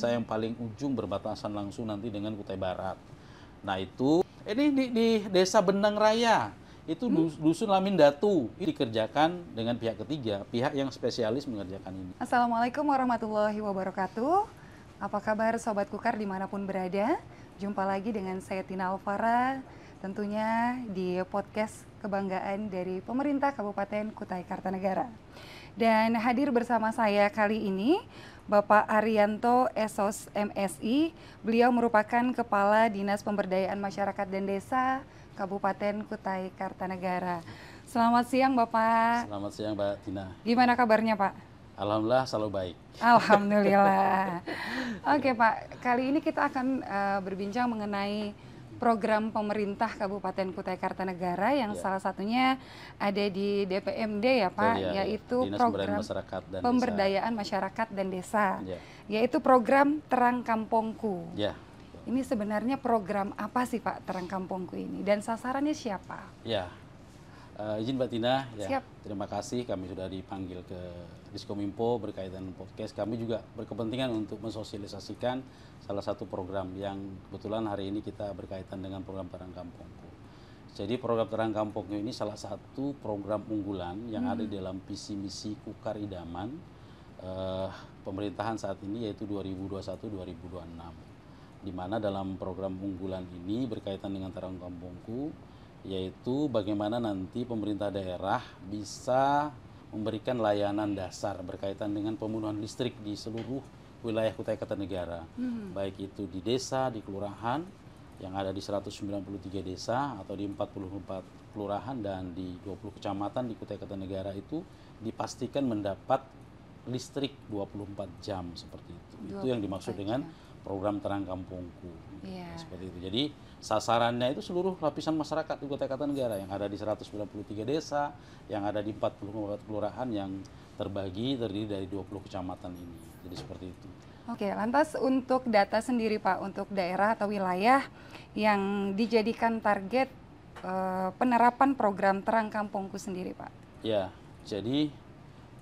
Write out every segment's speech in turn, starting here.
desa yang paling ujung berbatasan langsung nanti dengan Kutai Barat. Nah itu, ini di Desa Benang Raya, itu Dusun Lamindatu, ini dikerjakan dengan pihak ketiga, pihak yang spesialis mengerjakan ini. Assalamualaikum warahmatullahi wabarakatuh. Apa kabar Sobat Kukar dimanapun berada? Jumpa lagi dengan saya Tina Alvara, tentunya di podcast kebanggaan dari pemerintah Kabupaten Kutai Kartanegara. Dan hadir bersama saya kali ini Bapak Arianto Esos MSI. Beliau merupakan Kepala Dinas Pemberdayaan Masyarakat dan Desa Kabupaten Kutai Kartanegara. Selamat siang Bapak. Selamat siang Mbak Tina. Gimana kabarnya Pak? Alhamdulillah selalu baik. Alhamdulillah. Oke Pak, kali ini kita akan berbincang mengenai program pemerintah Kabupaten Kutai Kartanegara yang salah satunya ada di DPMD ya Pak, yaitu Dinas program Pemberdayaan Masyarakat dan Desa, yaitu program Terang Kampungku. Ini sebenarnya program apa sih Pak Terang Kampungku ini dan sasarannya siapa? Izin Mbak Tina, terima kasih kami sudah dipanggil ke Diskominfo berkaitan podcast. Kami juga berkepentingan untuk mensosialisasikan salah satu program yang kebetulan hari ini kita berkaitan dengan program Terang Kampungku. Jadi program Terang Kampungku ini salah satu program unggulan yang ada di dalam visi misi Kukar Idaman pemerintahan saat ini, yaitu 2021-2026. Di mana dalam program unggulan ini berkaitan dengan Terang Kampungku, yaitu bagaimana nanti pemerintah daerah bisa memberikan layanan dasar berkaitan dengan pemenuhan listrik di seluruh wilayah Kutai Kartanegara, baik itu di desa, di kelurahan yang ada di 193 desa atau di 44 kelurahan dan di 20 kecamatan di Kutai Kartanegara itu dipastikan mendapat listrik 24 jam seperti itu. Itu yang dimaksud dengan program Terang Kampungku. Seperti itu. Jadi sasarannya itu seluruh lapisan masyarakat di Kutai Kartanegara yang ada di 193 desa, yang ada di 44 kelurahan yang terdiri dari 20 kecamatan ini. Jadi seperti itu. Oke, lantas untuk data sendiri Pak, untuk daerah atau wilayah yang dijadikan target penerapan program Terang Kampungku sendiri Pak? Ya, jadi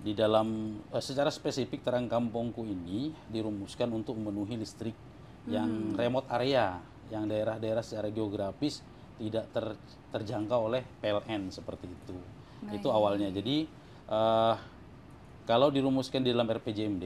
di dalam secara spesifik Terang Kampungku ini dirumuskan untuk memenuhi listrik yang remote area, yang daerah-daerah secara geografis tidak terjangkau oleh PLN seperti itu. Itu awalnya. Jadi kalau dirumuskan di dalam RPJMD,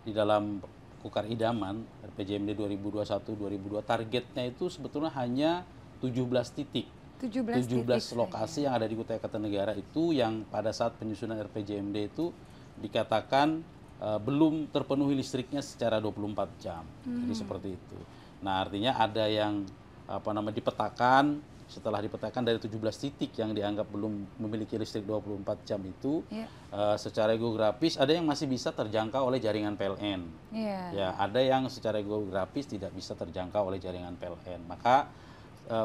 di dalam Kukar Idaman, RPJMD 2021-2022, targetnya itu sebetulnya hanya 17 titik. 17 lokasi yang ada di Kutai Kartanegara itu yang pada saat penyusunan RPJMD itu dikatakan belum terpenuhi listriknya secara 24 jam. Jadi seperti itu. Nah, artinya ada yang dipetakan, setelah dipetakan dari 17 titik yang dianggap belum memiliki listrik 24 jam itu, secara geografis ada yang masih bisa terjangkau oleh jaringan PLN. Ya, ada yang secara geografis tidak bisa terjangkau oleh jaringan PLN. Maka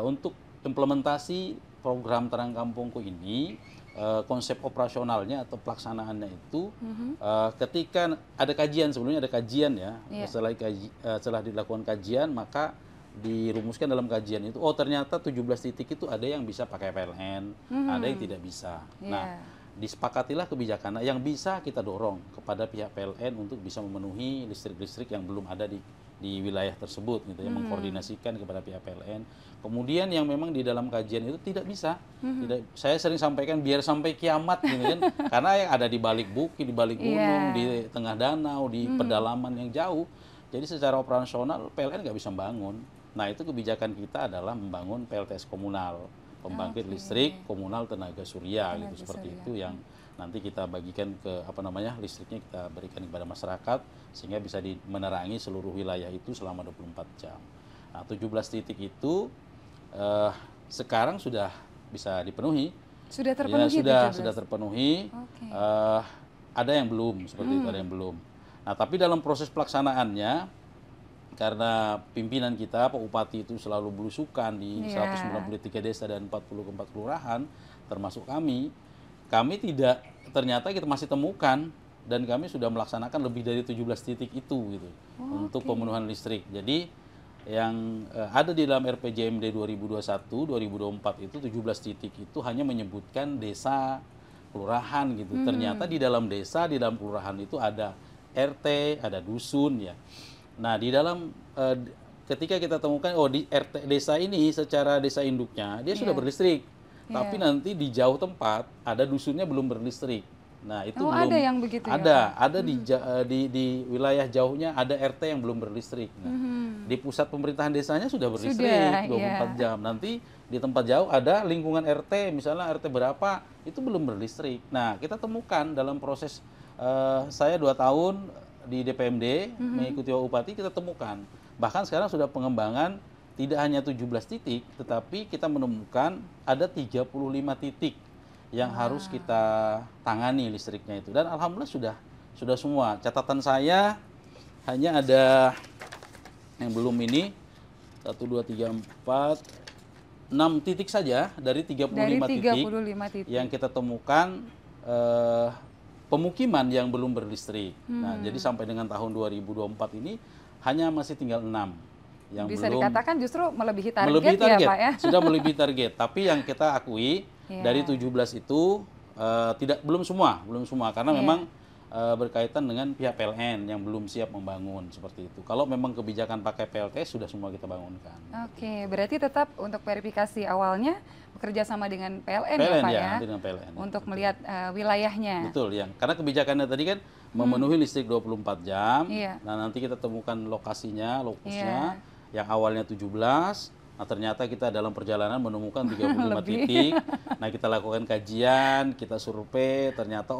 untuk implementasi program Terang Kampungku ini, konsep operasionalnya atau pelaksanaannya itu ketika ada kajian, sebelumnya ada kajian ya, setelah dilakukan kajian maka dirumuskan dalam kajian itu, oh ternyata 17 titik itu ada yang bisa pakai PLN, ada yang tidak bisa. Nah, disepakatilah kebijakan yang bisa kita dorong kepada pihak PLN untuk bisa memenuhi listrik-listrik yang belum ada di wilayah tersebut, gitu ya, mengkoordinasikan kepada pihak PLN. Kemudian yang memang di dalam kajian itu tidak bisa, saya sering sampaikan biar sampai kiamat, gitu kan, karena yang ada di balik bukit, di balik gunung, di tengah danau, di pedalaman yang jauh, jadi secara operasional PLN nggak bisa membangun. Nah, itu kebijakan kita adalah membangun PLTS komunal, pembangkit listrik komunal tenaga surya, gitu, seperti itu yang nanti kita bagikan ke listriknya kita berikan kepada masyarakat sehingga bisa menerangi seluruh wilayah itu selama 24 jam. Nah, 17 titik itu sekarang sudah bisa dipenuhi. Sudah terpenuhi? Ya, sudah terpenuhi. Ada yang belum, seperti itu, ada yang belum. Nah, tapi dalam proses pelaksanaannya, karena pimpinan kita, Pak Bupati itu selalu belusukan di 193 desa dan 44 kelurahan, termasuk kami ternyata kita masih temukan dan kami sudah melaksanakan lebih dari 17 titik itu gitu, untuk pemenuhan listrik. Jadi yang ada di dalam RPJMD 2021-2024 itu 17 titik itu hanya menyebutkan desa, kelurahan gitu. Ternyata di dalam desa, di dalam kelurahan itu ada RT, ada dusun ya. Nah, di dalam ketika kita temukan di RT desa ini secara desa induknya dia sudah berlistrik. Tapi nanti di jauh tempat ada dusunnya belum berlistrik. Nah, itu belum ada yang begitu ada di wilayah jauhnya ada RT yang belum berlistrik. Nah, di pusat pemerintahan desanya sudah berlistrik 24 jam. Nanti di tempat jauh ada lingkungan RT, misalnya RT berapa itu belum berlistrik. Nah, kita temukan dalam proses saya 2 tahun di DPMD mengikuti Pak Bupati, kita temukan. Bahkan sekarang sudah pengembangan tidak hanya 17 titik, tetapi kita menemukan ada 35 titik yang harus kita tangani listriknya itu. Dan alhamdulillah sudah semua. Catatan saya hanya ada yang belum ini 1, 2, 3, 4, 6 titik saja dari 35 titik yang kita temukan pemukiman yang belum berlistrik. Nah, jadi sampai dengan tahun 2024 ini hanya masih tinggal 6 yang bisa belum, dikatakan justru melebihi target ya Pak ya? Sudah melebihi target. Tapi yang kita akui dari 17 itu belum semua karena memang berkaitan dengan pihak PLN yang belum siap membangun seperti itu. Kalau memang kebijakan pakai PLT sudah semua kita bangunkan. Oke, berarti tetap untuk verifikasi awalnya bekerja sama dengan PLN ya Pak ya? Dengan PLN. Untuk melihat wilayahnya. Betul ya, karena kebijakannya tadi kan memenuhi listrik 24 jam. Nah, nanti kita temukan lokasinya, lokusnya yang awalnya 17. Nah, ternyata kita dalam perjalanan menemukan 35 titik. Nah, kita lakukan kajian, kita survei, ternyata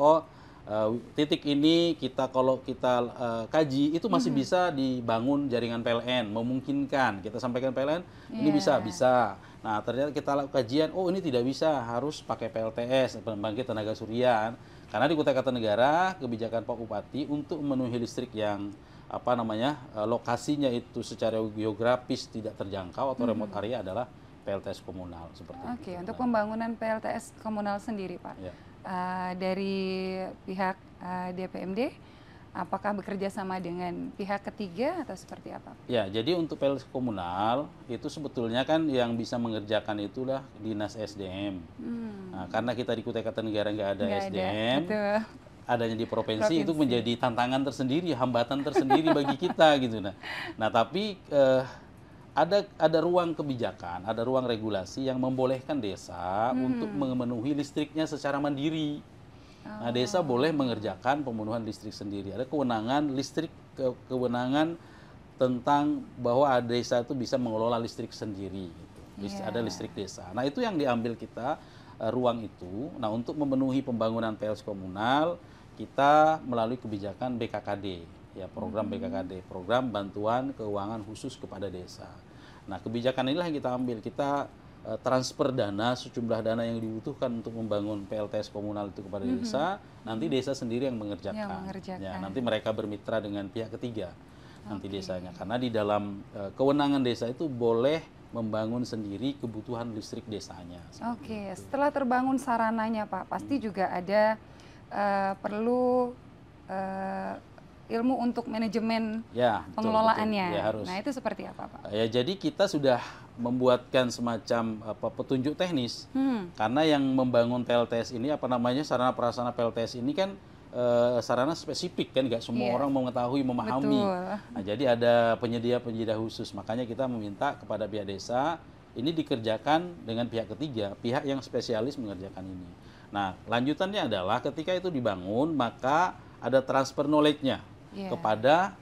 titik ini kalau kita kaji itu masih bisa dibangun jaringan PLN, memungkinkan. Kita sampaikan PLN, ini bisa. Nah, ternyata kita lakukan kajian, ini tidak bisa, harus pakai PLTS, pembangkit tenaga surya. Karena di Kutai Kartanegara, kebijakan Pak Bupati untuk memenuhi listrik yang lokasinya itu secara geografis tidak terjangkau atau remote area adalah PLTS komunal seperti itu. Oke, untuk pembangunan PLTS komunal sendiri Pak, dari pihak DPMD, apakah bekerja sama dengan pihak ketiga atau seperti apa? Ya, jadi untuk PLTS komunal itu sebetulnya kan yang bisa mengerjakan itulah Dinas SDM. Nah, karena kita di Kutai Kartanegara nggak ada SDM. Adanya di provinsi itu menjadi tantangan tersendiri, hambatan tersendiri bagi kita gitu. Nah, tapi ada ruang kebijakan, ada ruang regulasi yang membolehkan desa untuk memenuhi listriknya secara mandiri. Nah, desa boleh mengerjakan pemenuhan listrik sendiri. Ada kewenangan listrik, kewenangan tentang bahwa desa itu bisa mengelola listrik sendiri. Ada listrik desa. Nah, itu yang diambil kita ruang itu. Nah, untuk memenuhi pembangunan PLTS komunal, kita melalui kebijakan BKKD, ya program BKKD, program bantuan keuangan khusus kepada desa. Nah, kebijakan inilah yang kita ambil. Kita transfer dana, sejumlah dana yang dibutuhkan untuk membangun PLTS komunal itu kepada desa, nanti desa sendiri yang mengerjakan. Ya, nanti mereka bermitra dengan pihak ketiga, nanti desanya. Karena di dalam kewenangan desa itu boleh membangun sendiri kebutuhan listrik desanya. Oke, setelah terbangun sarananya Pak, pasti juga ada perlu ilmu untuk manajemen pengelolaannya. Betul. Ya, harus. Nah, itu seperti apa Pak? Ya, jadi kita sudah membuatkan semacam petunjuk teknis. Karena yang membangun PLTS ini sarana prasarana PLTS ini kan sarana spesifik kan, nggak semua orang mengetahui, memahami. Nah, jadi ada penyedia khusus. Makanya kita meminta kepada pihak desa ini dikerjakan dengan pihak ketiga, pihak yang spesialis mengerjakan ini. Nah, lanjutannya adalah ketika itu dibangun, maka ada transfer knowledge-nya kepada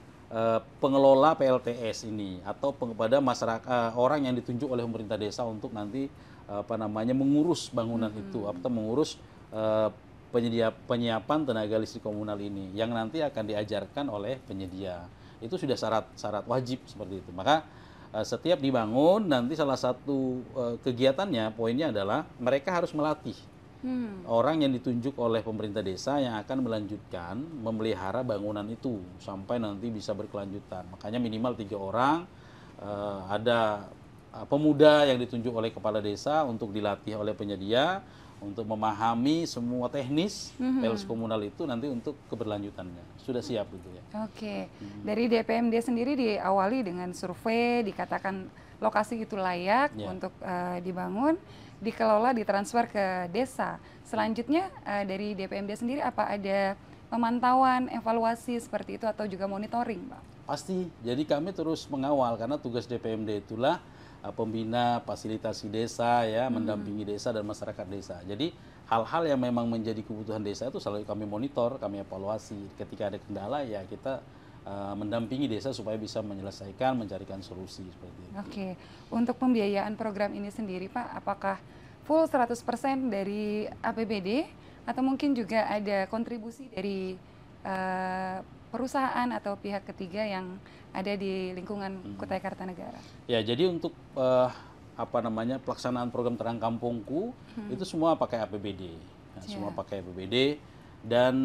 pengelola PLTS ini atau kepada masyarakat, orang yang ditunjuk oleh pemerintah desa untuk nanti mengurus bangunan itu atau mengurus penyiapan tenaga listrik komunal ini yang nanti akan diajarkan oleh penyedia. Itu sudah syarat wajib seperti itu. Maka setiap dibangun nanti salah satu kegiatannya, poinnya adalah mereka harus melatih orang yang ditunjuk oleh pemerintah desa yang akan melanjutkan memelihara bangunan itu sampai nanti bisa berkelanjutan. Makanya minimal 3 orang, ada pemuda yang ditunjuk oleh kepala desa untuk dilatih oleh penyedia untuk memahami semua teknis PLTS komunal itu nanti untuk keberlanjutannya. Sudah siap gitu ya. Oke, dari DPMD sendiri diawali dengan survei, dikatakan lokasi itu layak untuk dibangun, dikelola, ditransfer ke desa. Selanjutnya dari DPMD sendiri apa ada pemantauan, evaluasi seperti itu atau juga monitoring, Pak? Pasti. Jadi kami terus mengawal karena tugas DPMD itulah pembina, fasilitasi desa ya, mendampingi desa dan masyarakat desa. Jadi hal-hal yang memang menjadi kebutuhan desa itu selalu kami monitor, kami evaluasi. Ketika ada kendala ya kita mendampingi desa supaya bisa menyelesaikan, mencarikan solusi seperti itu. Oke, untuk pembiayaan program ini sendiri Pak, apakah full 100% dari APBD atau mungkin juga ada kontribusi dari perusahaan atau pihak ketiga yang ada di lingkungan Kutai Kartanegara? Ya, jadi untuk pelaksanaan program Terang Kampungku itu semua pakai APBD. Nah, semua pakai APBD dan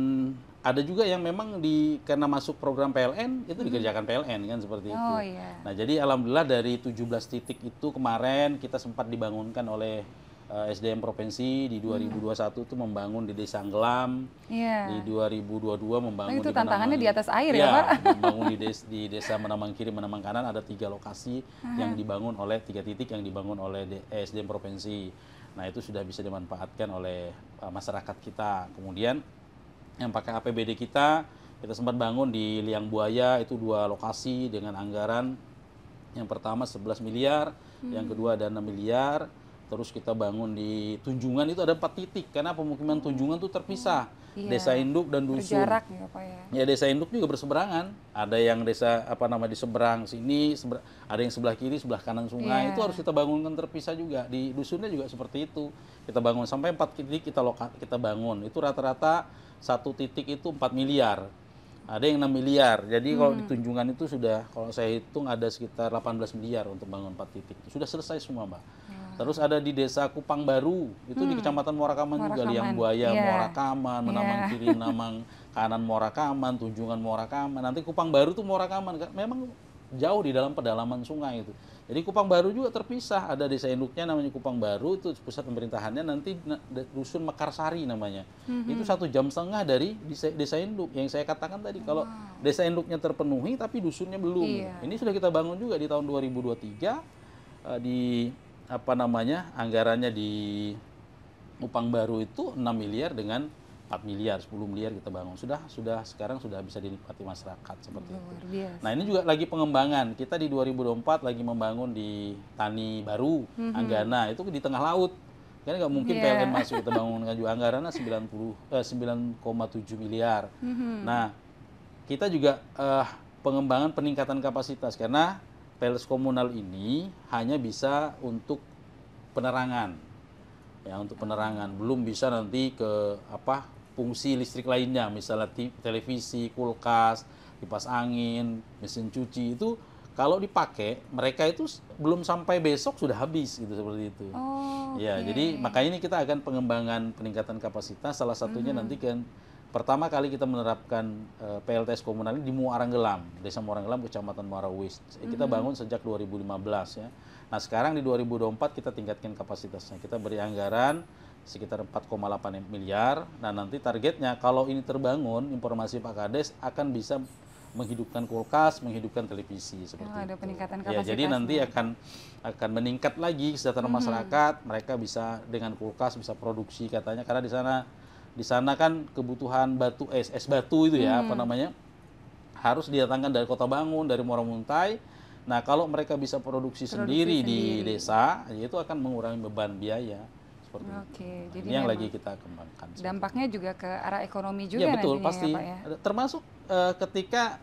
ada juga yang memang karena masuk program PLN itu dikerjakan PLN kan seperti itu. Iya. Nah, jadi alhamdulillah dari 17 titik itu kemarin kita sempat dibangunkan oleh SDM Provinsi di 2021 itu membangun di Desa Anggelam, di 2022 membangun itu di tantangannya di atas air ya Pak? Membangun di Desa Menamang Kiri, Menamang Kanan ada 3 lokasi yang dibangun oleh 3 titik yang dibangun oleh SDM Provinsi. Nah, itu sudah bisa dimanfaatkan oleh masyarakat kita. Kemudian yang pakai APBD kita sempat bangun di Liang Buaya itu 2 lokasi dengan anggaran yang pertama 11 miliar, yang kedua ada 6 miliar. Terus kita bangun di Tunjungan itu ada 4 titik karena pemukiman Tunjungan itu terpisah. Desa induk dan dusun. Berjarak ya Pak ya. Ya, desa induk juga berseberangan. Ada yang desa di seberang sini, ada yang sebelah kiri, sebelah kanan sungai. Itu harus kita bangunkan terpisah juga. Di dusunnya juga seperti itu. Kita bangun sampai 4 titik kita bangun. Itu rata-rata 1 titik itu 4 miliar. Ada yang 6 miliar. Jadi kalau di Tunjungan itu sudah, kalau saya hitung ada sekitar 18 miliar untuk bangun 4 titik. Sudah selesai semua, Mbak. Terus ada di Desa Kupang Baru, itu di Kecamatan Muarakaman juga, Liang Buaya, Muarakaman, Menamang Kiri, Menamang Kanan, Muarakaman, Tunjungan, Muarakaman. Nanti Kupang Baru tuh Muarakaman, memang jauh di dalam pedalaman sungai itu. Jadi Kupang Baru juga terpisah, ada desa induknya namanya Kupang Baru, itu pusat pemerintahannya, nanti Dusun Mekarsari namanya. Itu 1,5 jam dari desa induk, yang saya katakan tadi, kalau desa induknya terpenuhi tapi dusunnya belum. Ini sudah kita bangun juga di tahun 2023, anggarannya di Kupang Baru itu 6 miliar dengan 4 miliar, 10 miliar kita bangun. Sekarang sudah bisa dinikmati masyarakat seperti itu. Nah, ini juga lagi pengembangan. Kita di 2024 lagi membangun di Tani Baru, Anggana, itu di tengah laut. Kan nggak mungkin PLN masuk, kita bangunkan juga anggarannya 9,7 miliar. Nah, kita juga pengembangan peningkatan kapasitas karena PLS komunal ini hanya bisa untuk penerangan. Ya, untuk penerangan, belum bisa nanti ke fungsi listrik lainnya, misalnya televisi, kulkas, kipas angin, mesin cuci itu kalau dipakai mereka itu belum sampai besok sudah habis gitu seperti itu. Jadi makanya ini kita akan pengembangan peningkatan kapasitas, salah satunya nanti kan pertama kali kita menerapkan PLTS komunal ini di Muaranggelam, Desa Muaranggelam, Kecamatan Muarawis. Kita bangun sejak 2015 ya. Nah, sekarang di 2024 kita tingkatkan kapasitasnya. Kita beri anggaran sekitar 4,8 miliar. Nah, nanti targetnya kalau ini terbangun, informasi Pak Kades akan bisa menghidupkan kulkas, menghidupkan televisi seperti itu. Ada peningkatan kapasitas. Ya, jadi nanti akan meningkat lagi kesejahteraan masyarakat. Mereka bisa dengan kulkas bisa produksi katanya, karena di sana kan kebutuhan es batu itu ya, harus didatangkan dari Kota Bangun, dari Muara Muntai. Nah, kalau mereka bisa produksi sendiri di desa, ya itu akan mengurangi beban biaya seperti itu. Jadi ini yang lagi kita kembangkan. Dampaknya juga ke arah ekonomi juga. Ya betul, pasti. Ya, Pak, ya? Termasuk ketika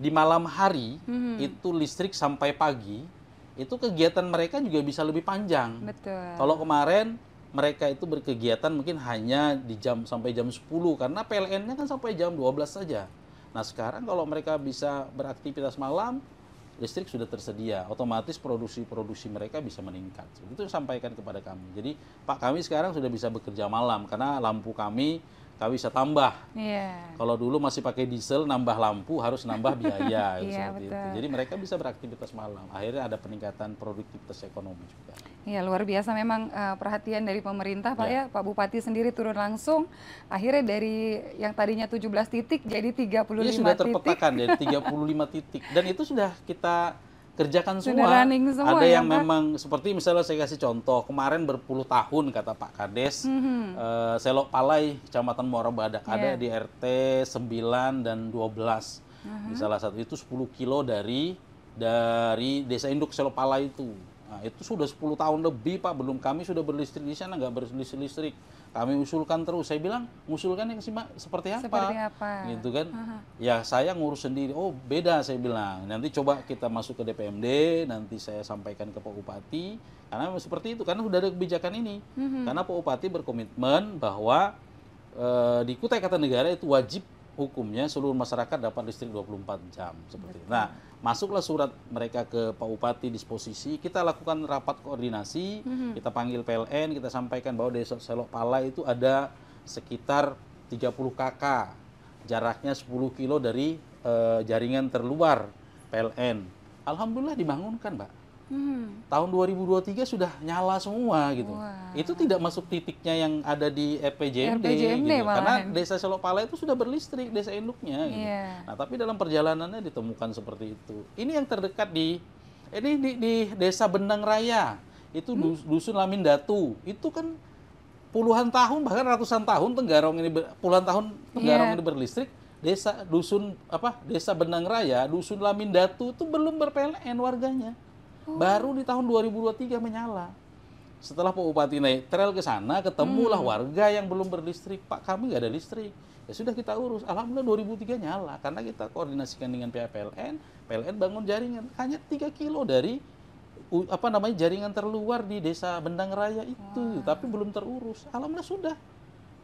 di malam hari itu listrik sampai pagi, itu kegiatan mereka juga bisa lebih panjang. Betul. Kalau kemarin mereka itu berkegiatan mungkin hanya sampai jam 10 karena PLN-nya kan sampai jam 12 saja. Nah, sekarang kalau mereka bisa beraktivitas malam, listrik sudah tersedia, otomatis produksi mereka bisa meningkat. Itu sampaikan kepada kami. Jadi Pak, kami sekarang sudah bisa bekerja malam karena lampu kami bisa tambah. Kalau dulu masih pakai diesel, nambah lampu harus nambah biaya seperti itu. Jadi mereka bisa beraktivitas malam. Akhirnya ada peningkatan produktivitas ekonomi juga. Iya, luar biasa memang perhatian dari pemerintah Pak ya. Pak Bupati sendiri turun langsung. Akhirnya dari yang tadinya 17 titik jadi 35 titik. Sudah terpetakan dari 35 titik. Dan itu sudah kita kerjakan Sudah semua. running semua Ada ya, yang Pak? memang seperti misalnya saya kasih contoh, kemarin berpuluh tahun kata Pak Kades, Selok Palai, Kecamatan Muara Badak, ada di RT 9 dan 12. Di salah satu itu 10 kilo dari desa induk Selok Palai itu. Nah, itu sudah 10 tahun lebih Pak, belum kami sudah berlistrik di sana, nggak berlistrik. Kami usulkan terus, saya bilang, ngusulkan yang seperti apa? Seperti apa? Gitu kan. Ya saya ngurus sendiri, oh beda saya bilang, nanti coba kita masuk ke DPMD, nanti saya sampaikan ke Pak Bupati, karena seperti itu, karena sudah ada kebijakan ini. Karena Pak Bupati berkomitmen bahwa di Kutai Kartanegara itu wajib hukumnya seluruh masyarakat dapat listrik 24 jam seperti itu. Nah, masuklah surat mereka ke Pak Bupati disposisi, kita lakukan rapat koordinasi, kita panggil PLN, kita sampaikan bahwa desa Selok Palai itu ada sekitar 30 KK, jaraknya 10 kilo dari jaringan terluar PLN. Alhamdulillah dibangunkan, Mbak. Tahun 2023 sudah nyala semua gitu. Wah. Itu tidak masuk titiknya yang ada di RPJMD, RPJMD gitu. malahan. Karena desa Selok Palai itu sudah berlistrik, desa induknya. Gitu. Nah, tapi dalam perjalanannya ditemukan seperti itu. Ini yang terdekat di desa Benang Raya. Itu dusun Lamin Datu. Itu kan puluhan tahun bahkan ratusan tahun puluhan tahun Tenggarong ini berlistrik. Desa Benang Raya, dusun Lamin Datu itu belum ber-PLN warganya. Baru di tahun 2023 menyala. Setelah Pak Bupati naik trail ke sana, ketemulah warga yang belum berlistrik. Pak, kami nggak ada listrik. Ya sudah kita urus. Alhamdulillah 2003 nyala. Karena kita koordinasikan dengan pihak PLN. PLN bangun jaringan. Hanya 3 kilo dari jaringan terluar di desa Bendang Raya itu. Tapi belum terurus. Alhamdulillah sudah.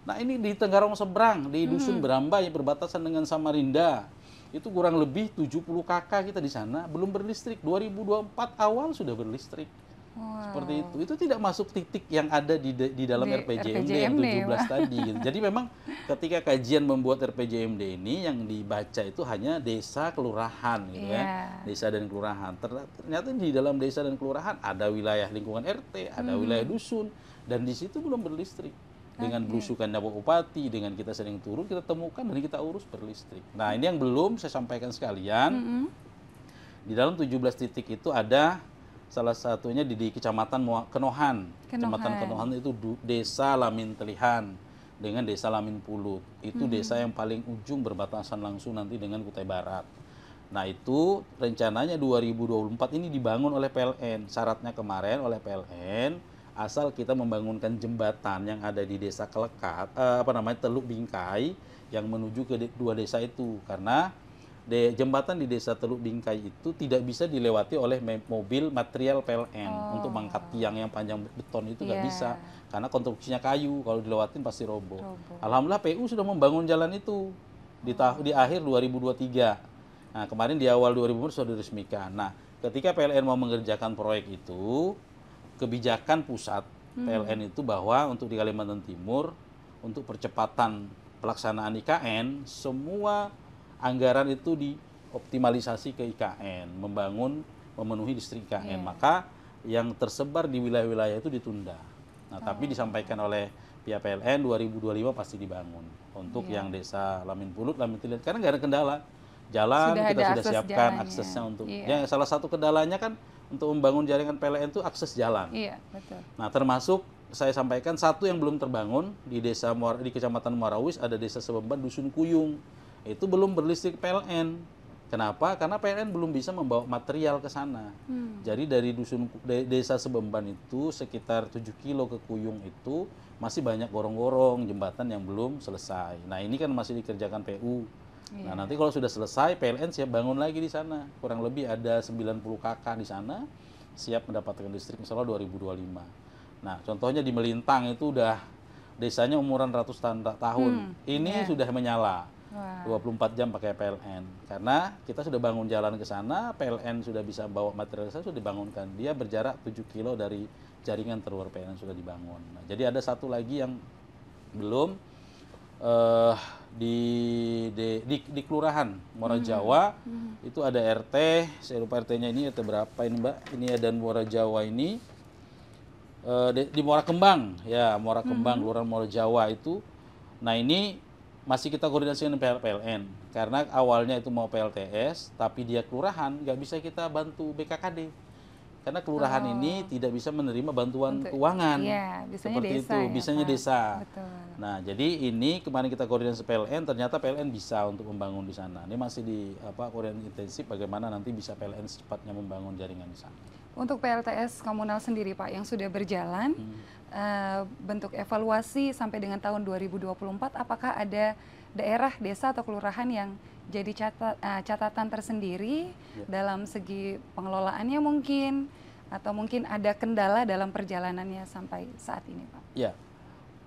Nah ini di Tenggarong seberang, di Dusun Berambai berbatasan dengan Samarinda. Itu kurang lebih 70 KK kita di sana belum berlistrik. 2024 awal sudah berlistrik. Seperti itu. Itu tidak masuk titik yang ada di dalam RPJMD yang 17 tadi. Gitu. Jadi memang ketika kajian membuat RPJMD ini yang dibaca itu hanya desa kelurahan gitu kan. Desa dan kelurahan. Ternyata di dalam desa dan kelurahan ada wilayah lingkungan RT, ada wilayah dusun dan di situ belum berlistrik. Dengan belusukannya Pak Bupati, dengan kita sering turun, kita temukan dan kita urus berlistrik. Nah ini yang belum saya sampaikan sekalian, di dalam 17 titik itu ada salah satunya di Kecamatan Kenohan. Kecamatan Kenohan itu desa Lamin Telihan dengan desa Lamin Pulut. Itu desa yang paling ujung berbatasan langsung nanti dengan Kutai Barat. Nah itu rencananya 2024 ini dibangun oleh PLN. Syaratnya kemarin oleh PLN, asal kita membangunkan jembatan yang ada di desa Kelekat, Teluk Bingkai yang menuju ke dua desa itu, karena jembatan di desa Teluk Bingkai itu tidak bisa dilewati oleh mobil material PLN untuk mengangkat tiang yang panjang beton itu nggak bisa, karena konstruksinya kayu, kalau dilewatin pasti roboh. Alhamdulillah PU sudah membangun jalan itu di akhir 2023. Nah kemarin di awal 2024 sudah diresmikan. Nah ketika PLN mau mengerjakan proyek itu, kebijakan pusat PLN itu bahwa untuk di Kalimantan Timur untuk percepatan pelaksanaan IKN semua anggaran itu dioptimalisasi ke IKN, memenuhi listrik IKN. Maka yang tersebar di wilayah-wilayah itu ditunda. Nah, tapi disampaikan oleh pihak PLN 2025 pasti dibangun untuk yang desa Lamin Pulut, Lamin Telihan, karena nggak ada kendala. Jalan kita sudah siapkan aksesnya untuk. Ya, salah satu kendalanya kan untuk membangun jaringan PLN itu akses jalan. Iya, betul. Nah, termasuk saya sampaikan satu yang belum terbangun di Kecamatan Muarawis, ada desa Sebemban Dusun Kuyung. Itu belum berlistrik PLN. Kenapa? Karena PLN belum bisa membawa material ke sana. Jadi dari desa Sebemban itu sekitar 7 kilo ke Kuyung itu masih banyak gorong-gorong jembatan yang belum selesai. Nah, ini kan masih dikerjakan PU. Nah, nanti kalau sudah selesai, PLN siap bangun lagi di sana. Kurang lebih ada 90 KK di sana, siap mendapatkan listrik misalnya 2025. Nah, contohnya di Melintang itu udah desanya umuran ratusan tahun. Ini sudah menyala. 24 jam pakai PLN. Karena kita sudah bangun jalan ke sana, PLN sudah bisa bawa material saya sudah dibangunkan. Dia berjarak 7 kilo dari jaringan terluar PLN sudah dibangun. Nah, jadi ada satu lagi yang belum di Kelurahan Muara Jawa itu ada RT, saya lupa RT-nya ini RT berapa ini Mbak, ini ada Muara Jawa ini di Muara Kembang ya, Muara Kembang Kelurahan Muara Jawa itu. Nah ini masih kita koordinasi dengan PLN. karena awalnya itu mau PLTS, tapi dia kelurahan, nggak bisa kita bantu BKKD. Karena kelurahan ini tidak bisa menerima bantuan keuangan. Iya, bisanya seperti desa itu, ya, bisanya Pak. desa. Betul. Nah, jadi ini kemarin kita koordinasi PLN, ternyata PLN bisa untuk membangun di sana. Ini masih di koordinasi intensif bagaimana nanti bisa PLN secepatnya membangun jaringan di sana. Untuk PLTS komunal sendiri Pak yang sudah berjalan, bentuk evaluasi sampai dengan tahun 2024, apakah ada daerah, desa atau kelurahan yang jadi catatan tersendiri dalam segi pengelolaannya mungkin, atau mungkin ada kendala dalam perjalanannya sampai saat ini Pak? Ya,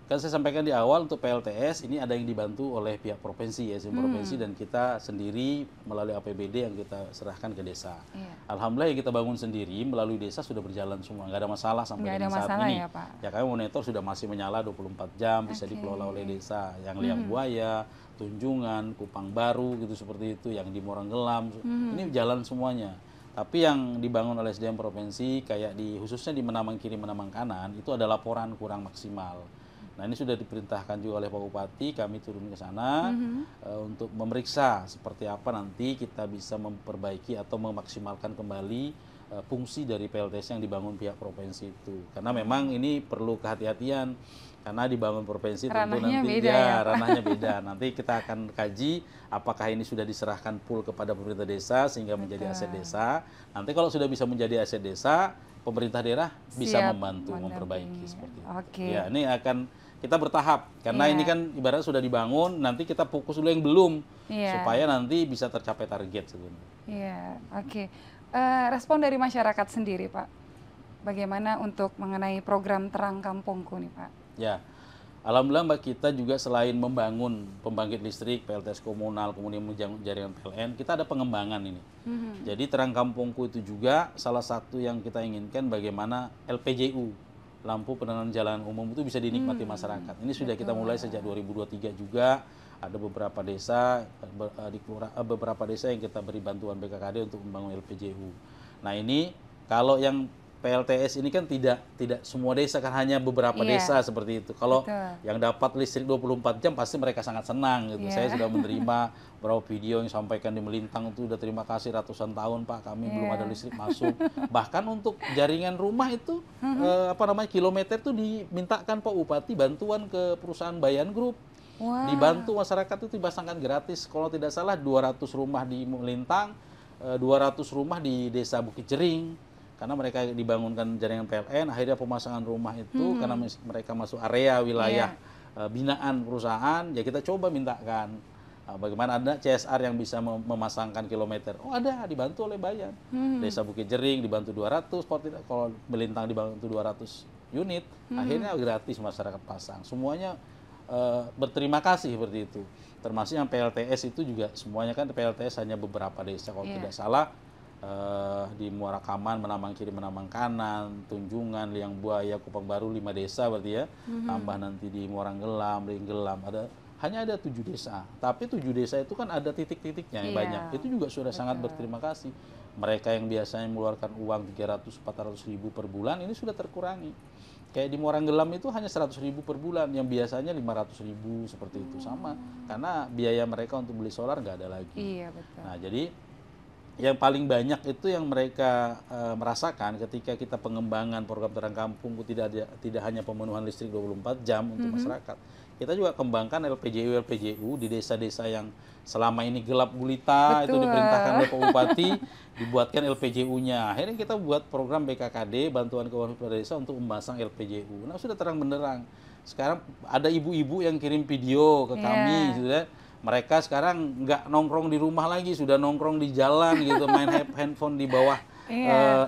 kan saya sampaikan di awal untuk PLTS ini ada yang dibantu oleh pihak provinsi ya, provinsi, dan kita sendiri melalui APBD yang kita serahkan ke desa. Alhamdulillah yang kita bangun sendiri melalui desa sudah berjalan semua, nggak ada masalah sampai dengan saat ini. Ya, Pak? Ya, kami monitor sudah masih menyala 24 jam, bisa dikelola oleh desa, yang Liang Buaya, Tunjungan, Kupang Baru gitu seperti itu, yang di Moranggelam, ini jalan semuanya. Tapi yang dibangun oleh SDM provinsi kayak khususnya di Menamang Kiri, Menamang Kanan itu ada laporan kurang maksimal. Nah, ini sudah diperintahkan juga oleh Pak Bupati, kami turun ke sana untuk memeriksa seperti apa nanti kita bisa memperbaiki atau memaksimalkan kembali fungsi dari PLTS yang dibangun pihak provinsi itu. Karena memang ini perlu kehati-hatian. Karena dibangun provinsi tentu ranahnya nanti beda ya, ranahnya beda. Nanti kita akan kaji apakah ini sudah diserahkan full kepada pemerintah desa sehingga menjadi aset desa. Nanti kalau sudah bisa menjadi aset desa, pemerintah daerah bisa membantu memperbaiki seperti itu. Ya, ini akan kita bertahap karena ini kan ibaratnya sudah dibangun, nanti kita fokus dulu yang belum supaya nanti bisa tercapai target sebenarnya. Iya, oke. Respon dari masyarakat sendiri, Pak, bagaimana untuk mengenai program Terang Kampungku nih, Pak? Ya, alhamdulillah Mbak, kita juga selain membangun pembangkit listrik, PLTS komunal, kemudian jaringan PLN, kita ada pengembangan ini. Jadi Terang Kampungku itu juga salah satu yang kita inginkan bagaimana LPJU, lampu penerangan jalan umum itu bisa dinikmati masyarakat. Ini sudah kita mulai sejak 2023 juga. Ada beberapa desa beberapa desa yang kita beri bantuan BKKD untuk membangun LPJU. Nah, ini kalau yang PLTS ini kan tidak semua desa, kan hanya beberapa desa seperti itu. Kalau yang dapat listrik 24 jam pasti mereka sangat senang gitu. Saya sudah menerima beberapa video yang sampaikan di Melintang itu, udah terima kasih ratusan tahun Pak, kami belum ada listrik masuk. Bahkan untuk jaringan rumah itu kilometer itu dimintakan Pak Bupati bantuan ke perusahaan Bayan Group. Dibantu masyarakat itu dipasangkan gratis. Kalau tidak salah 200 rumah di Melintang, 200 rumah di Desa Bukit Jering. Karena mereka dibangunkan jaringan PLN, akhirnya pemasangan rumah itu karena mereka masuk area wilayah binaan perusahaan, ya kita coba mintakan bagaimana ada CSR yang bisa memasangkan kilometer. Oh, ada, dibantu oleh Bayan. Desa Bukit Jering dibantu 200, kalau Melintang dibantu 200 unit, akhirnya gratis masyarakat pasang. Semuanya berterima kasih seperti itu. Termasuk yang PLTS itu juga semuanya kan PLTS hanya beberapa desa kalau tidak salah. Di Muara Kaman, Menamang Kiri, Menamang Kanan, Tunjungan, Liang Buaya, Kupang Baru, 5 desa berarti ya. Tambah nanti di Moranggelam, Linggelam, hanya ada 7 desa. Tapi 7 desa itu kan ada titik-titiknya yang banyak. Itu juga sudah sangat berterima kasih. Mereka yang biasanya mengeluarkan uang 300-400 ribu per bulan, ini sudah terkurangi. Kayak di Moranggelam itu hanya 100 ribu per bulan, yang biasanya 500 ribu seperti itu, sama. Karena biaya mereka untuk beli solar nggak ada lagi. Iya, betul. Nah, jadi yang paling banyak itu yang mereka merasakan ketika kita pengembangan program Terang Kampung, tidak hanya pemenuhan listrik 24 jam untuk masyarakat. Kita juga kembangkan LPJU di desa-desa yang selama ini gelap gulita. Itu diperintahkan oleh Pak Bupati dibuatkan LPJU-nya. Akhirnya kita buat program BKKD, bantuan keuangan desa, untuk memasang LPJU. Nah, sudah terang benderang. Sekarang ada ibu-ibu yang kirim video ke kami, sudah. Mereka sekarang nggak nongkrong di rumah lagi, sudah nongkrong di jalan gitu, main handphone di bawah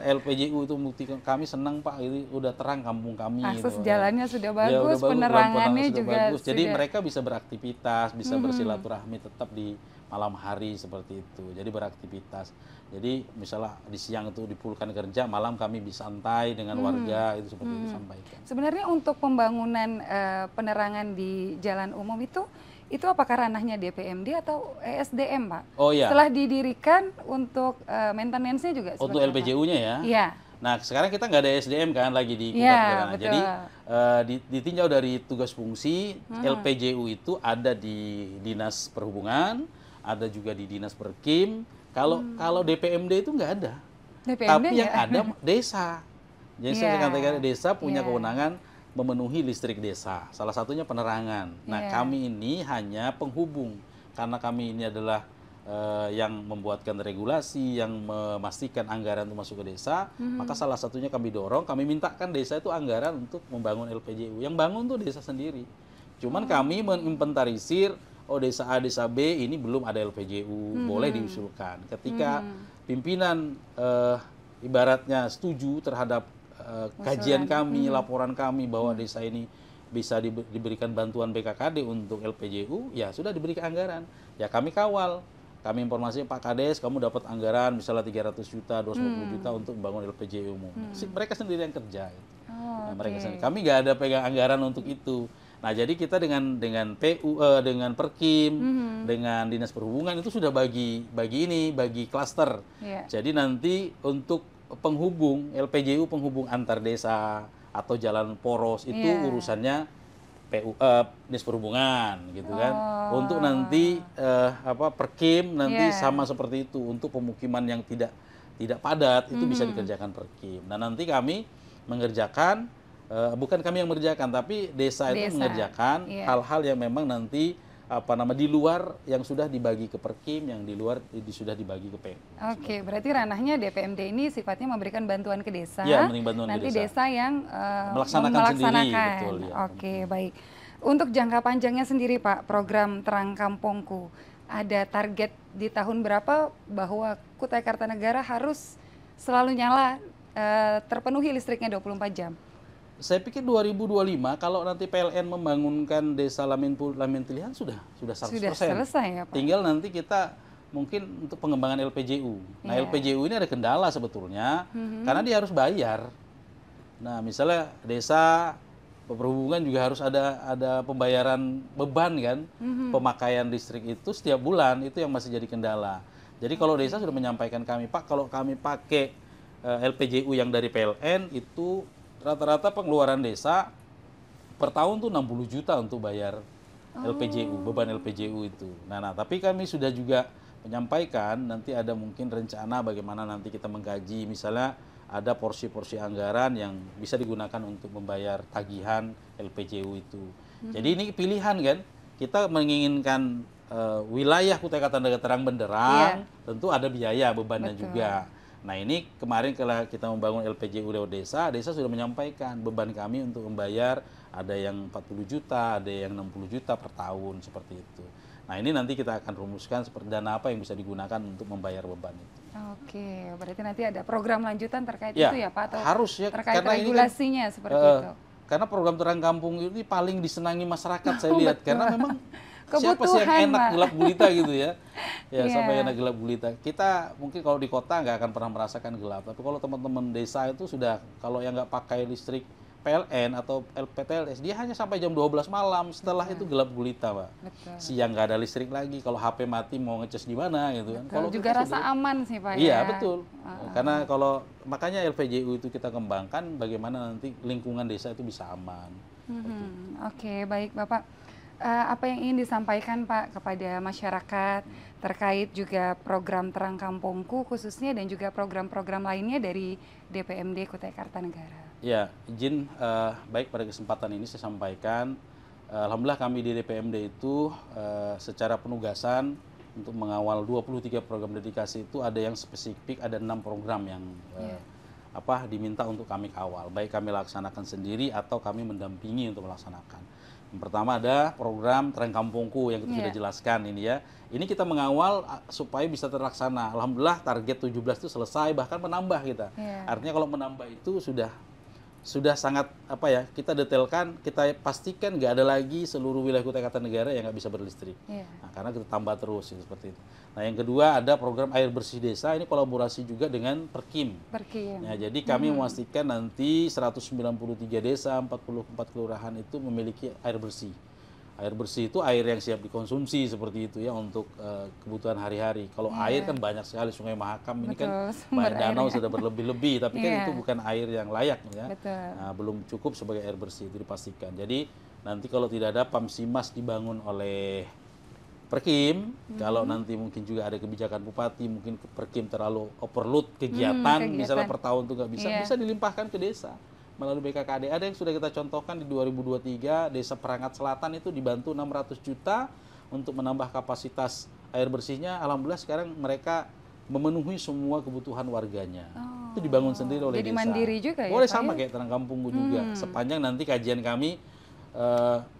LPJU. Itu bukti kami senang Pak, ini udah terang kampung kami. Akses jalannya sudah bagus, penerangannya juga bagus. Jadi mereka bisa beraktivitas, bisa bersilaturahmi tetap di malam hari seperti itu. Jadi beraktivitas. Jadi misalnya di siang itu dipulkan kerja, malam kami bisa santai dengan warga, itu seperti itu sampaikan. Sebenarnya untuk pembangunan penerangan di jalan umum itu apakah ranahnya DPMD atau ESDM, Pak? Oh iya. Setelah didirikan untuk maintenance-nya juga untuk LPJU-nya ya? Iya. Nah, sekarang kita nggak ada SDM kan lagi di Kukar. Jadi ditinjau dari tugas fungsi, LPJU itu ada di Dinas Perhubungan, ada juga di Dinas Perkim. Kalau DPMD itu nggak ada. DPMD Tapi ya? yang ada desa. Jadi saya katakan desa punya Iya. kewenangan memenuhi listrik desa. Salah satunya penerangan. Nah, Iya. kami ini hanya penghubung. Karena kami ini adalah yang membuatkan regulasi, yang memastikan anggaran itu masuk ke desa, maka salah satunya kami dorong, kami mintakan desa itu anggaran untuk membangun LPJU. Yang bangun tuh desa sendiri. Cuman kami menginventarisir, oh desa A, desa B ini belum ada LPJU, boleh diusulkan. Ketika pimpinan ibaratnya setuju terhadap kajian kami, laporan kami bahwa desa ini bisa diberikan bantuan BKKD untuk LPJU, ya sudah diberikan anggaran. Ya kami kawal. Kami informasi Pak Kades, kamu dapat anggaran misalnya 300 juta, 250 juta untuk membangun LPJU-mu. Mereka sendiri yang kerja. Nah, mereka sendiri. Kami nggak ada pegang anggaran untuk itu. Nah, jadi kita dengan dengan Perkim, dengan Dinas Perhubungan itu sudah bagi klaster. Jadi nanti untuk penghubung LPJU, penghubung antar desa atau jalan poros itu urusannya Dinas Perhubungan gitu kan. Untuk nanti Perkim nanti sama seperti itu, untuk pemukiman yang tidak padat itu bisa dikerjakan Perkim. Nah, nanti kami mengerjakan bukan kami yang mengerjakan, tapi desa itu mengerjakan hal-hal yang memang nanti di luar yang sudah dibagi ke Perkim, yang di luar sudah dibagi ke PU. Oke, berarti ranahnya DPMD ini sifatnya memberikan bantuan ke desa. Iya, memberikan bantuan nanti ke desa. desa yang melaksanakan sendiri, betul ya. Oke, baik. Untuk jangka panjangnya sendiri Pak, program Terang Kampungku, ada target di tahun berapa bahwa Kutai Kartanegara harus selalu nyala, terpenuhi listriknya 24 jam? Saya pikir 2025 kalau nanti PLN membangunkan desa Lamin Pilihan sudah 100%. Sudah selesai ya Pak? Tinggal nanti kita mungkin untuk pengembangan LPJU. Nah, LPJU ini ada kendala sebetulnya karena dia harus bayar. Nah, misalnya desa perhubungan juga harus ada pembayaran beban kan, pemakaian listrik itu setiap bulan, itu yang masih jadi kendala. Jadi kalau desa sudah menyampaikan kami, Pak, kalau kami pakai LPJU yang dari PLN itu rata-rata pengeluaran desa per tahun tuh 60 juta untuk bayar LPJU, beban LPJU itu. Nah, tapi kami sudah juga menyampaikan nanti ada mungkin rencana bagaimana nanti kita mengkaji, misalnya ada porsi-porsi anggaran yang bisa digunakan untuk membayar tagihan LPJU itu. Jadi ini pilihan kan, kita menginginkan wilayah Kutai Kartanegara terang benderang, tentu ada biaya bebannya juga. Nah, ini kemarin kalau kita membangun LPJU lewat desa sudah menyampaikan beban kami untuk membayar ada yang 40 juta, ada yang 60 juta per tahun seperti itu. Nah, ini nanti kita akan rumuskan seperti dana apa yang bisa digunakan untuk membayar beban itu. Oke, berarti nanti ada program lanjutan terkait itu ya Pak? Atau harus ya, terkait regulasinya kan, seperti itu? Karena program Terang Kampung ini paling disenangi masyarakat saya lihat, karena memang siapa sih yang Kebutuhan, enak Pak. gelap gulita gitu ya. Sampai enak gelap gulita. Kita mungkin kalau di kota nggak akan pernah merasakan gelap, tapi kalau teman-teman desa itu sudah, kalau yang nggak pakai listrik PLN atau LPTLS, dia hanya sampai jam 12 malam, setelah itu gelap gulita, Pak. Siang nggak ada listrik lagi, kalau HP mati mau ngecas di mana gitu kan. Kalau juga rasa aman sih Pak iya, ya. betul. Karena makanya LPJU itu kita kembangkan bagaimana nanti lingkungan desa itu bisa aman. Oke, baik Bapak. Apa yang ingin disampaikan Pak kepada masyarakat terkait juga program Terang Kampungku khususnya dan juga program-program lainnya dari DPMD Kutai Kartanegara? Ya, izin baik pada kesempatan ini saya sampaikan, alhamdulillah kami di DPMD itu secara penugasan untuk mengawal 23 program dedikasi itu ada yang spesifik, ada 6 program yang diminta untuk kami kawal, baik kami laksanakan sendiri atau kami mendampingi untuk melaksanakan. Yang pertama ada program Terang Kampungku yang kita sudah jelaskan ini ya. Ini kita mengawal supaya bisa terlaksana. Alhamdulillah target 17 itu selesai, bahkan menambah kita. Artinya kalau menambah itu sudah sangat kita detailkan, kita pastikan nggak ada lagi seluruh wilayah Kutai Kartanegara yang nggak bisa berlistrik. Nah, karena kita tambah terus seperti itu. Nah, yang kedua ada program air bersih desa, ini kolaborasi juga dengan Perkim. Ya, jadi kami memastikan nanti 193 desa, 44 kelurahan itu memiliki air bersih. Air bersih itu air yang siap dikonsumsi seperti itu ya, untuk kebutuhan hari-hari. Kalau air kan banyak sekali, Sungai Mahakam ini kan banyak danau sudah berlebih-lebih, tapi kan itu bukan air yang layak ya. Nah, belum cukup sebagai air bersih, itu dipastikan. Jadi nanti kalau tidak ada Pamsimas dibangun oleh Perkim, kalau nanti mungkin juga ada kebijakan bupati, mungkin Perkim terlalu overload kegiatan, misalnya per tahun itu nggak bisa, bisa dilimpahkan ke desa melalui BKKD. Ada yang sudah kita contohkan di 2023, Desa Perangkat Selatan itu dibantu 600 juta untuk menambah kapasitas air bersihnya. Alhamdulillah sekarang mereka memenuhi semua kebutuhan warganya. Itu dibangun sendiri oleh jadi desa. Mandiri juga ya, boleh sama kayak Terang Kampungku juga. Sepanjang nanti kajian kami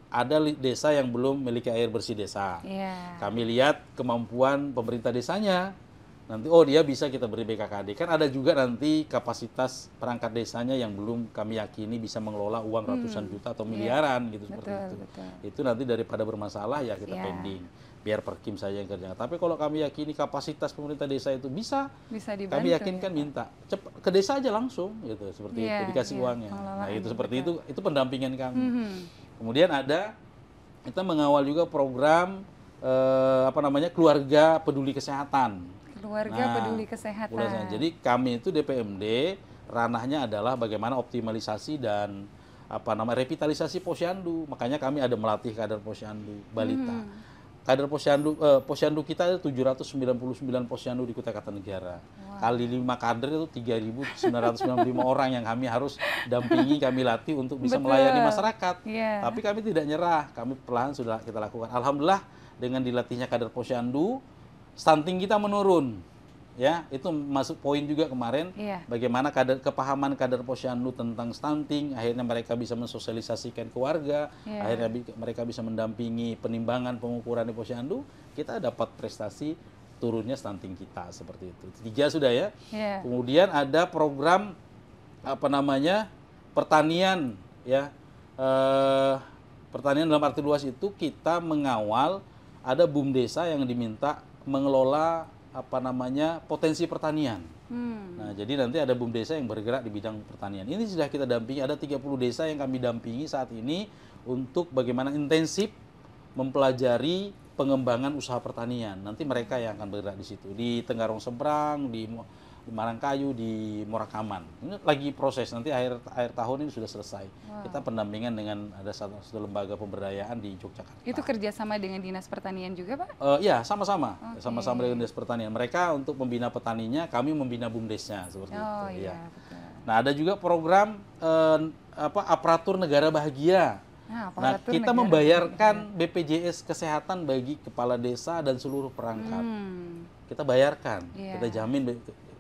ada desa yang belum memiliki air bersih desa. Kami lihat kemampuan pemerintah desanya. Nanti dia bisa kita beri BKKD. Kan ada juga nanti kapasitas perangkat desanya yang belum kami yakini bisa mengelola uang ratusan juta atau miliaran gitu, seperti itu. Itu nanti daripada bermasalah ya kita pending. Biar Perkim saja yang kerja. Tapi kalau kami yakini kapasitas pemerintah desa itu bisa dibantu, kami yakinkan minta ke desa aja langsung gitu, seperti itu, dikasih uangnya. Nah, itu seperti itu pendampingan kami. Kemudian kita mengawal juga program keluarga peduli kesehatan. Peduli kesehatan. Jadi kami itu DPMD ranahnya adalah bagaimana optimalisasi dan revitalisasi posyandu. Makanya kami ada melatih kader posyandu balita. Kader posyandu kita itu 799 posyandu di Kutai Kartanegara. Kali 5 kader itu 3.995 orang yang kami harus dampingi, kami latih untuk bisa melayani masyarakat. Tapi kami tidak nyerah, kami perlahan sudah kita lakukan. Alhamdulillah dengan dilatihnya kader posyandu, stunting kita menurun. Ya, itu masuk poin juga kemarin, bagaimana kepahaman kader posyandu tentang stunting, akhirnya mereka bisa mensosialisasikan ke warga, akhirnya mereka bisa mendampingi penimbangan pengukuran di posyandu, kita dapat prestasi turunnya stunting kita, seperti itu. 3 sudah ya. Kemudian ada program pertanian, ya, pertanian dalam arti luas itu kita mengawal, ada BUMDesa yang diminta mengelola potensi pertanian. Nah, jadi nanti ada BUMDesa yang bergerak di bidang pertanian. Ini sudah kita dampingi, ada 30 desa yang kami dampingi saat ini untuk bagaimana intensif mempelajari pengembangan usaha pertanian. Nanti mereka yang akan bergerak di situ. Di Tenggarong Seberang, di Marangkayu, di Morakaman. Ini lagi proses, nanti akhir tahun ini sudah selesai. Kita pendampingan dengan ada satu lembaga pemberdayaan di Yogyakarta. Itu kerjasama dengan Dinas Pertanian juga, Pak? Ya, sama-sama. Sama-sama dengan Dinas Pertanian. Mereka untuk membina petaninya, kami membina BUMDesnya, seperti itu. Iya, betul. Nah, ada juga program aparatur negara bahagia. Nah, kita membayarkan BPJS Kesehatan bagi kepala desa dan seluruh perangkat. Kita bayarkan, kita jamin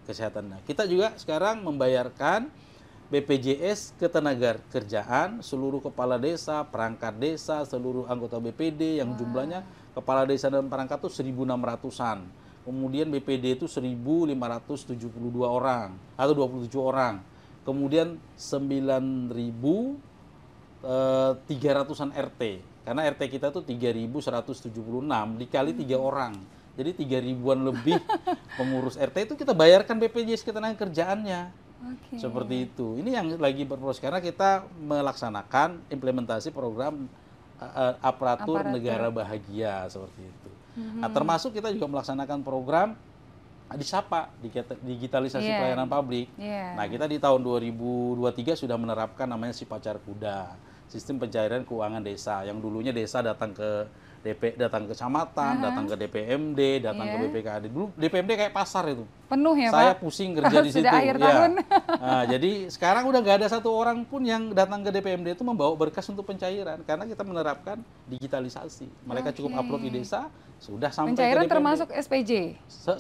kesehatan. Nah, kita juga sekarang membayarkan BPJS Ketenagakerjaan seluruh kepala desa, perangkat desa, seluruh anggota BPD yang jumlahnya kepala desa dan perangkat itu 1.600-an. Kemudian BPD itu 1.572 orang atau 27 orang. Kemudian 9.300-an RT. Karena RT kita itu 3.176 dikali 3 orang. Jadi 3.000-an lebih pengurus RT itu kita bayarkan BPJS Ketenagakerjaannya. Seperti itu. Ini yang lagi berproses karena kita melaksanakan implementasi program aparatur negara bahagia, seperti itu. Nah, termasuk kita juga melaksanakan program Disapa, digitalisasi pelayanan publik. Nah, kita di tahun 2023 sudah menerapkan namanya Sipacar Kuda, sistem pencairan keuangan desa. Yang dulunya desa datang ke datang ke kecamatan, datang ke DPMD, datang ke BPKD. Dulu DPMD kayak pasar itu. Penuh ya, Saya Pak? pusing kerja di situ. Sudah akhir tahun. Nah, jadi sekarang udah nggak ada satu orang pun yang datang ke DPMD itu membawa berkas untuk pencairan karena kita menerapkan digitalisasi. Mereka cukup upload di desa, sudah sampai pencairan ke DPMD. Termasuk SPJ?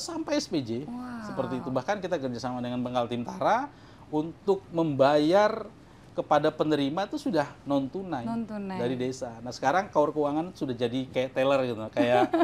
Sampai SPJ. Seperti itu. Bahkan kita kerjasama dengan Penggal Timtara untuk membayar kepada penerima itu sudah non tunai dari desa. Nah, sekarang Kaur Keuangan sudah jadi kayak teller gitu, kayak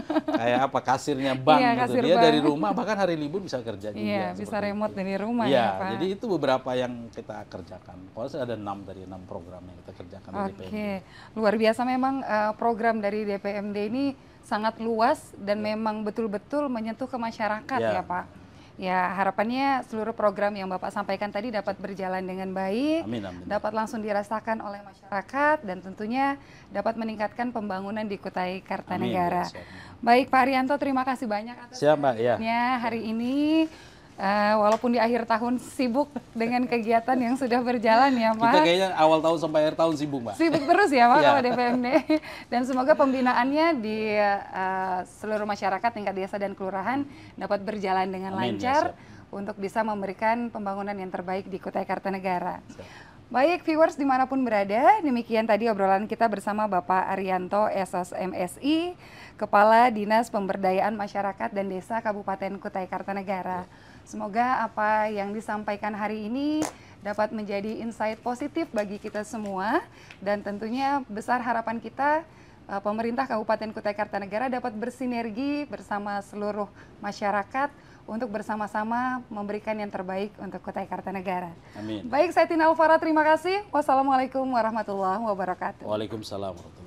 kasirnya bank gitu. Dia dari rumah bahkan hari libur bisa kerja juga. Iya, bisa remote dari rumah ya, Pak. Jadi itu beberapa yang kita kerjakan. Pokoknya ada 6 program yang kita kerjakan di DPMD. Luar biasa memang program dari DPMD ini sangat luas dan memang betul-betul menyentuh ke masyarakat ya Pak. Ya, harapannya seluruh program yang Bapak sampaikan tadi dapat berjalan dengan baik, dapat langsung dirasakan oleh masyarakat, dan tentunya dapat meningkatkan pembangunan di Kutai Kartanegara. Baik Pak Arianto, terima kasih banyak atas hari ini. Walaupun di akhir tahun sibuk dengan kegiatan yang sudah berjalan ya Pak. Kita kayaknya awal tahun sampai akhir tahun sibuk Mbak. Sibuk terus ya Pak Iya. kalau DPMD. Dan semoga pembinaannya di seluruh masyarakat tingkat desa dan kelurahan dapat berjalan dengan Amin, lancar ya, untuk bisa memberikan pembangunan yang terbaik di Kutai Kartanegara. Siap. Baik viewers dimanapun berada, demikian tadi obrolan kita bersama Bapak Arianto SSMSI, Kepala Dinas Pemberdayaan Masyarakat dan Desa Kabupaten Kutai Kartanegara. Semoga apa yang disampaikan hari ini dapat menjadi insight positif bagi kita semua, dan tentunya besar harapan kita pemerintah Kabupaten Kutai Kartanegara dapat bersinergi bersama seluruh masyarakat untuk bersama-sama memberikan yang terbaik untuk Kutai Kartanegara. Amin. Baik, saya Tina Alfara, terima kasih. Wassalamualaikum warahmatullahi wabarakatuh. Waalaikumsalam warahmatullahi wabarakatuh.